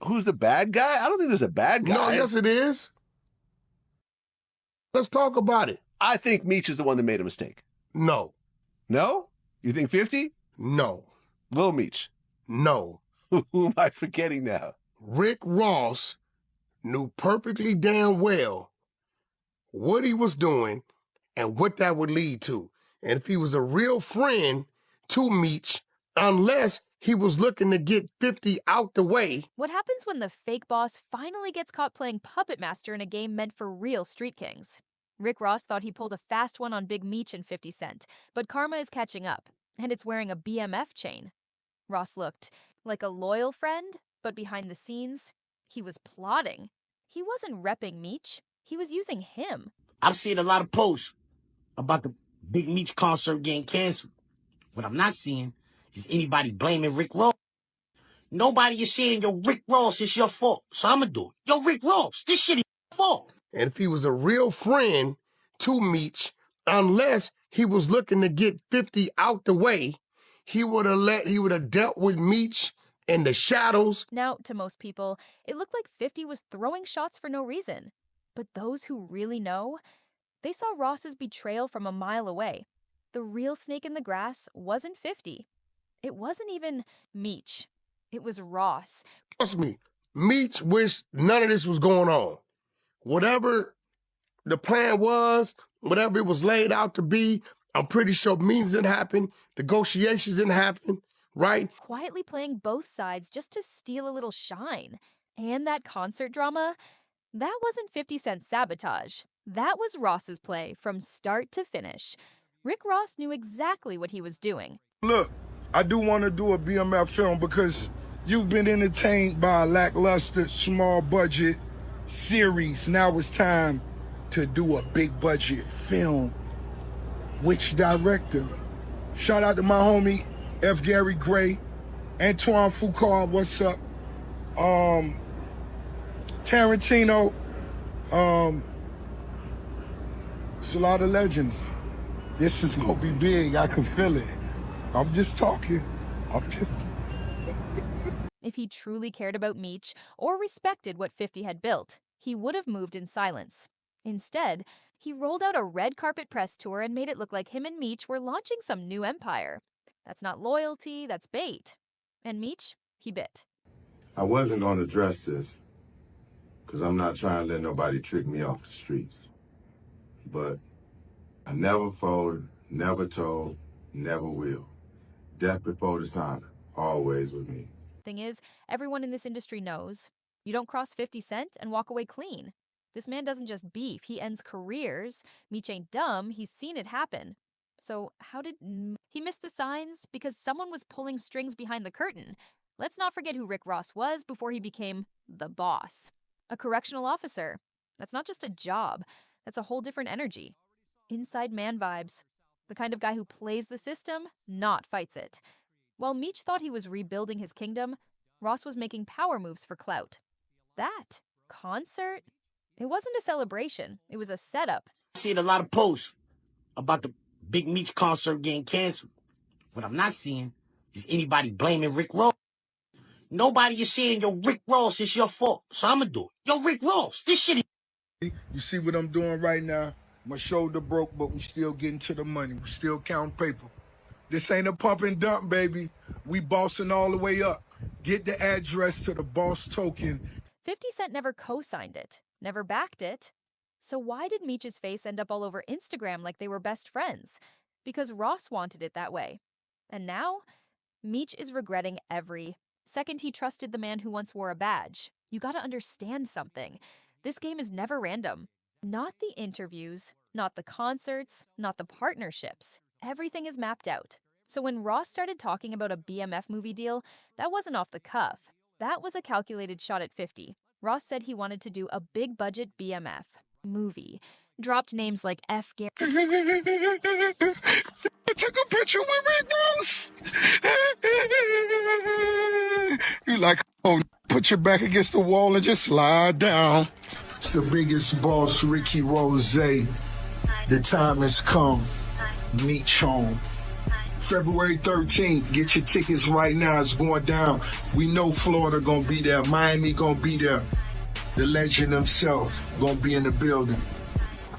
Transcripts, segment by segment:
who's the bad guy? I don't think there's a bad guy. No, yes it is. Let's talk about it. I think Meech is the one that made a mistake. No. No? You think 50? No. Lil Meech? No. Who am I forgetting now? Rick Ross knew perfectly damn well what he was doing and what that would lead to. And if he was a real friend to Meech, unless he was looking to get 50 out the way. What happens when the fake boss finally gets caught playing Puppet Master in a game meant for real street kings? Rick Ross thought he pulled a fast one on Big Meech and 50 Cent, but karma is catching up, and it's wearing a BMF chain. Ross looked like a loyal friend, but behind the scenes, he was plotting. He wasn't repping Meech, he was using him. I've seen a lot of posts about the Big Meech concert getting canceled. What I'm not seeing is anybody blaming Rick Ross. Nobody is saying, yo, Rick Ross, it's your fault. So I'm gonna do it. Yo, Rick Ross, this shit is your fault. And if he was a real friend to Meech, unless he was looking to get 50 out the way, he would have dealt with Meech in the shadows. Now, to most people, it looked like 50 was throwing shots for no reason. But those who really know, they saw Ross's betrayal from a mile away. The real snake in the grass wasn't 50. It wasn't even Meech. It was Ross. Trust me, Meech wished none of this was going on. Whatever the plan was, whatever it was laid out to be, I'm pretty sure meetings didn't happen, negotiations didn't happen, right? Quietly playing both sides just to steal a little shine. And that concert drama, that wasn't 50 Cent's sabotage. That was Ross's play from start to finish. Rick Ross knew exactly what he was doing. Look, I do want to do a BMF film because you've been entertained by a lackluster, small budget series. Now it's time to do a big budget film. Which director? Shout out to my homie, F. Gary Gray, Antoine Foucault, what's up? Tarantino, it's a lot of legends. This is gonna be big, I can feel it. I'm just talking. If he truly cared about Meech or respected what 50 had built, he would have moved in silence. Instead, he rolled out a red carpet press tour and made it look like him and Meech were launching some new empire. That's not loyalty, that's bait. And Meech, he bit. I wasn't going to address this because I'm not trying to let nobody trick me off the streets. But I never folded, never told, never will. Death before dishonor, always with me. Thing is, everyone in this industry knows you don't cross 50 Cent and walk away clean. This man doesn't just beef, he ends careers. Meech ain't dumb, he's seen it happen. So how did he miss the signs? Because someone was pulling strings behind the curtain. Let's not forget who Rick Ross was before he became the boss. A correctional officer. That's not just a job, that's a whole different energy. Inside man vibes. The kind of guy who plays the system, not fights it. While Meech thought he was rebuilding his kingdom, Ross was making power moves for clout. That concert? It wasn't a celebration, it was a setup. I've seen a lot of posts about the Big Meech concert getting canceled. What I'm not seeing is anybody blaming Rick Ross. Nobody is saying, yo, Rick Ross, it's your fault. So I'm gonna do it. Yo, Rick Ross, this shit is... You see what I'm doing right now? My shoulder broke, but we still getting to the money. We still count paper. This ain't a pump and dump, baby. We bossing all the way up. Get the address to the boss token. 50 Cent never co-signed it, never backed it. So why did Meech's face end up all over Instagram like they were best friends? Because Ross wanted it that way. And now, Meech is regretting every second he trusted the man who once wore a badge. You gotta understand something. This game is never random. Not the interviews, not the concerts, not the partnerships. Everything is mapped out. So when Ross started talking about a BMF movie deal, that wasn't off the cuff. That was a calculated shot at 50. Ross said he wanted to do a big-budget BMF movie. Dropped names like F. Gary. Took a picture with Rick Ross. You like, oh, put your back against the wall and just slide down. It's the biggest boss, Ricky Rose. The time has come. Meech home. February 13th. Get your tickets right now. It's going down. We know Florida gonna be there. Miami gonna be there. The legend himself gonna be in the building,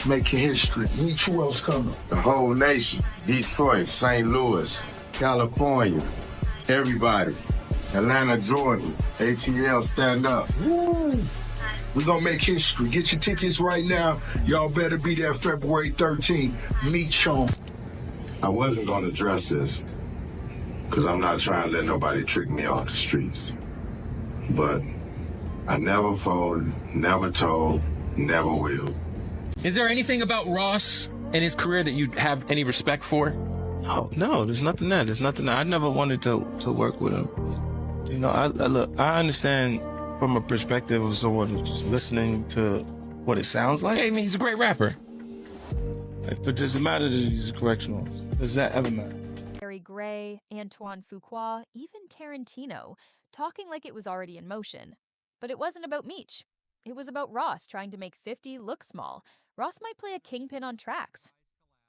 making history. Meech, who else coming? The whole nation. Detroit, St. Louis, California, everybody. Atlanta, Georgia, ATL, stand up. Woo! We gonna make history. Get your tickets right now. Y'all better be there February 13th. Meech on. I wasn't going to address this because I'm not trying to let nobody trick me off the streets. But I never folded, never told, never will. Is there anything about Ross and his career that you have any respect for? Oh, no, there's nothing there. There's nothing there. I never wanted to work with him. You know, I understand from a perspective of someone who's just listening to what it sounds like. I mean, he's a great rapper. But does it matter that he's a correctional officer? Does that ever matter? Gary Gray, Antoine Fuqua, even Tarantino, talking like it was already in motion. But it wasn't about Meech. It was about Ross trying to make 50 look small. Ross might play a kingpin on tracks,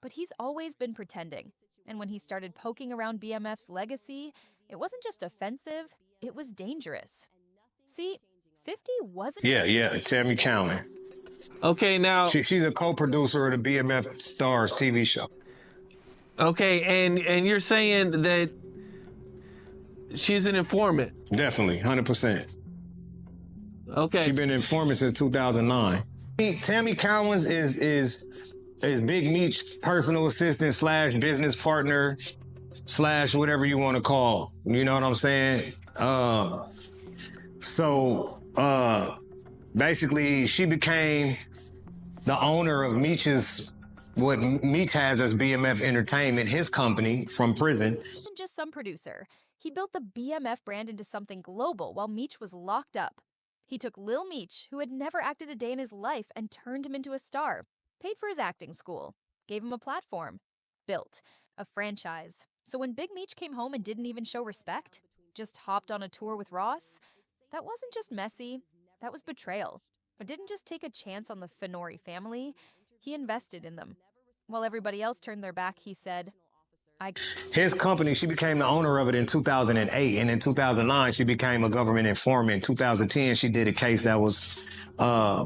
but he's always been pretending. And when he started poking around BMF's legacy, it wasn't just offensive, it was dangerous. See, 50 wasn't... Yeah, Tammy Cowan. Okay, now... She's a co-producer of the BMF Stars TV show. Okay, and you're saying that she's an informant? Definitely, 100%. Okay. She's been an informant since 2009. Tammy Cowens is Big Meech's personal assistant slash business partner slash whatever you want to call. You know what I'm saying? Basically, she became the owner of Meech's, what Meech has as BMF Entertainment, his company, from prison. He wasn't just some producer. He built the BMF brand into something global while Meech was locked up. He took Lil Meech, who had never acted a day in his life, and turned him into a star, paid for his acting school, gave him a platform, built a franchise. So when Big Meech came home and didn't even show respect, just hopped on a tour with Ross, that wasn't just messy, that was betrayal. But didn't just take a chance on the Fenori family, he invested in them. While everybody else turned their back, he said, His company, she became the owner of it in 2008, and in 2009, she became a government informant. In 2010, she did a case that was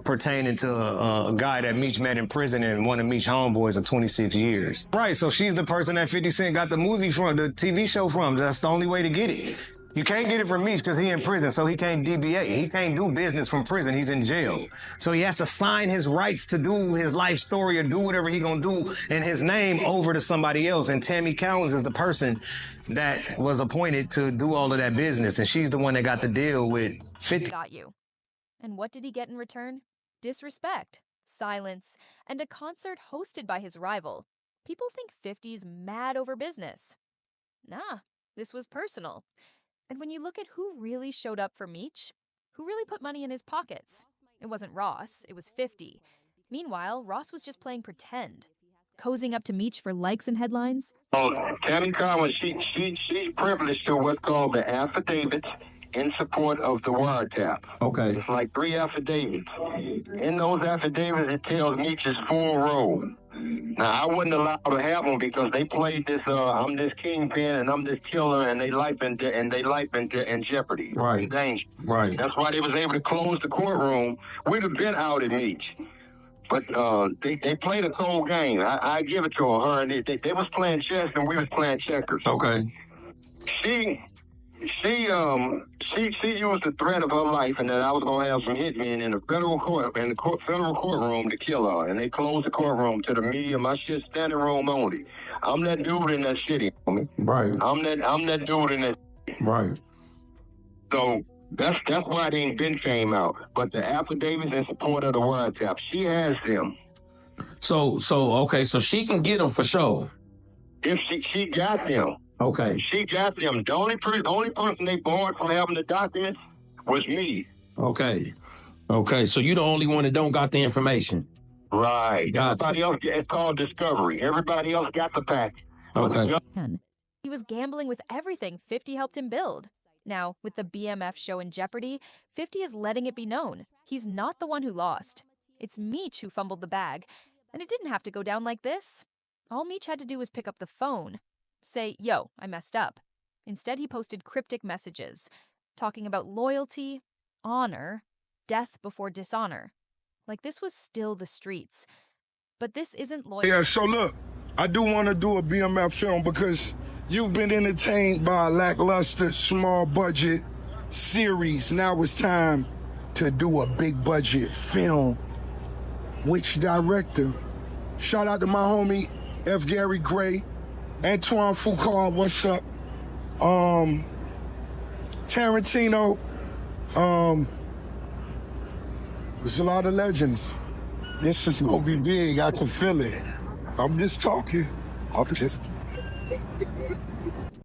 pertaining to a guy that Meech met in prison and one of Meech's homeboys of 26 years. Right, so she's the person that 50 Cent got the movie from, the TV show from. That's the only way to get it. You can't get it from Meech because he's in prison, so he can't DBA. He can't do business from prison. He's in jail. So he has to sign his rights to do his life story or do whatever he gonna do in his name over to somebody else. And Tammy Cowens is the person that was appointed to do all of that business. And she's the one that got the deal with 50. Got you. And what did he get in return? Disrespect, silence, and a concert hosted by his rival. People think 50's mad over business. Nah, this was personal. And when you look at who really showed up for Meech, who really put money in his pockets, it wasn't Ross, it was 50. Meanwhile, Ross was just playing pretend, cozying up to Meech for likes and headlines. Tammy Cowan, she's privileged to what's called the affidavits in support of the wiretap. Okay. It's like 3 affidavits. In those affidavits, it tells Meech's full role. Now, I wouldn't allow to have them because they played this, I'm this kingpin and I'm this killer, and they life in jeopardy. Right. In danger. Right. That's why they was able to close the courtroom. We'd have been out at Meech. But they played a cold game. I give it to her. They was playing chess and we was playing checkers. Okay. She used the threat of her life and that I was gonna have some hitmen in the federal courtroom to kill her, and they closed the courtroom to the media. My shit standing room only. I'm that dude in that city, homie. Right. I'm that dude in that. Right. So that's why they ain't been came out. But the affidavits in support of the wiretap, she has them. So she can get them for sure. If she got them. Okay. She got them. The only person they barred from having the documents was me. Okay. So you the only one that don't got the information. Right. Gotcha. Everybody else, it's called discovery. Everybody else got the package. Okay. He was gambling with everything 50 helped him build. Now, with the BMF show in jeopardy, 50 is letting it be known. He's not the one who lost. It's Meech who fumbled the bag. And it didn't have to go down like this. All Meech had to do was pick up the phone. say, yo, I messed up. Instead, he posted cryptic messages, talking about loyalty, honor, death before dishonor. Like this was still the streets. But this isn't loyalty. Yeah, so look, I do want to do a BMF film because you've been entertained by a lackluster, small budget series. Now it's time to do a big budget film. Which director? Shout out to my homie F. Gary Gray, Antoine Foucault, what's up? Tarantino, there's a lot of legends. This is gonna be big, I can feel it. I'm just talking. I'm just